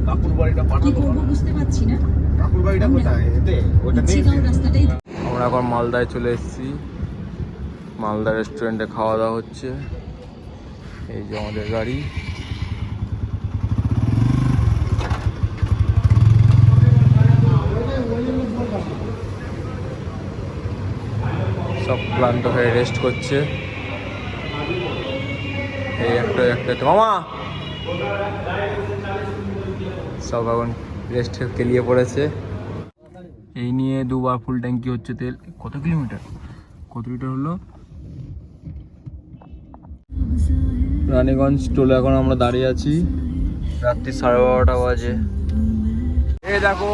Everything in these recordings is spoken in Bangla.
কাকুর বাড়িটা বুঝতে পারছি না। কাকুর বাড়িটা কোথায়? ওটা নেই। আমরা এখন মালদায় চলে এসেছি। মালদা রেস্টুরেন্টে খাওয়া দাওয়া হচ্ছে। এই যে আমাদের গাড়ি। সব ক্লান্ত হয়ে রেস্ট করছে। এই একটা মামা সব এখন রেস্ট কেলিয়ে পড়েছে। এই নিয়ে দুবার ফুল ট্যাঙ্কি হচ্ছে তেল। কত কিলোমিটার, কত লিটার হলো? রানীগঞ্জ টোলে এখন আমরা দাঁড়িয়ে আছি। রাত্রি 12:30 বাজে। এই দেখো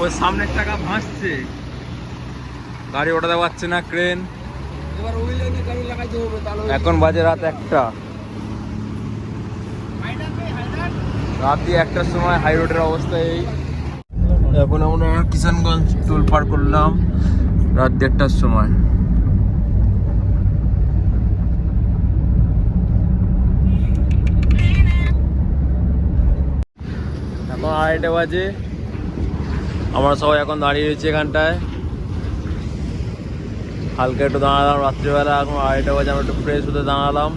ওই সামনের টাকা ভাসছে, গাড়ি ওঠাতে পারছে না ক্রেন। এখন বাজে রাত 1টা। রাত্রি 1টার সময় হাই রোডের অবস্থা এই। এখন আমরা কিষানগঞ্জ টোল পার করলাম রাত 1:30টার সময়। এখন 2:30 বাজে। আমরা সবাই এখন দাঁড়িয়ে রয়েছি এখানটায়। হালকা একটু দাঁড়ালাম রাত্রিবেলা। এখন 2:30 বাজে, আমরা একটু ফ্রেশ হতে দাঁড়ালাম।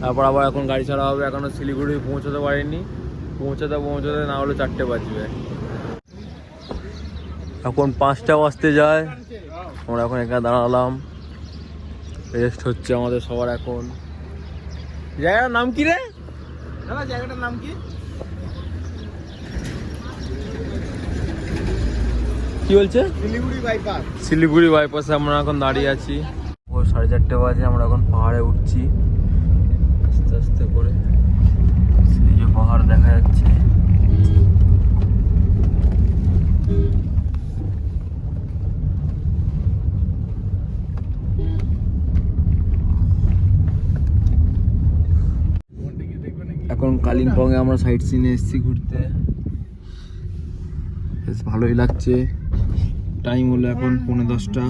তারপর আবার এখন গাড়ি ছাড়া হবে। এখনও শিলিগুড়ি পৌঁছতে পারিনি। পৌঁছতে না হলে 4টে বাজবে। এখন 5টা বাজতে যায়। আমরা এখন এখানে দাঁড়ালাম, রেস্ট হচ্ছে আমাদের সবার। এখন জায়গাটার নাম কি রে? জায়গাটার নাম কি কি বলছে? শিলিগুড়ি বাইপাসে আমরা এখন দাঁড়িয়ে আছি। ও 4:30 বাজে। আমরা এখন পাহাড়ে উঠছি আস্তে আস্তে করে। সেই যে পাহাড় দেখা যাচ্ছে। এখন কালিম্পং এ আমরা সাইট সিনে এসেছি ঘুরতে। বেশ ভালোই লাগছে। টাইম হলো এখন 10:15।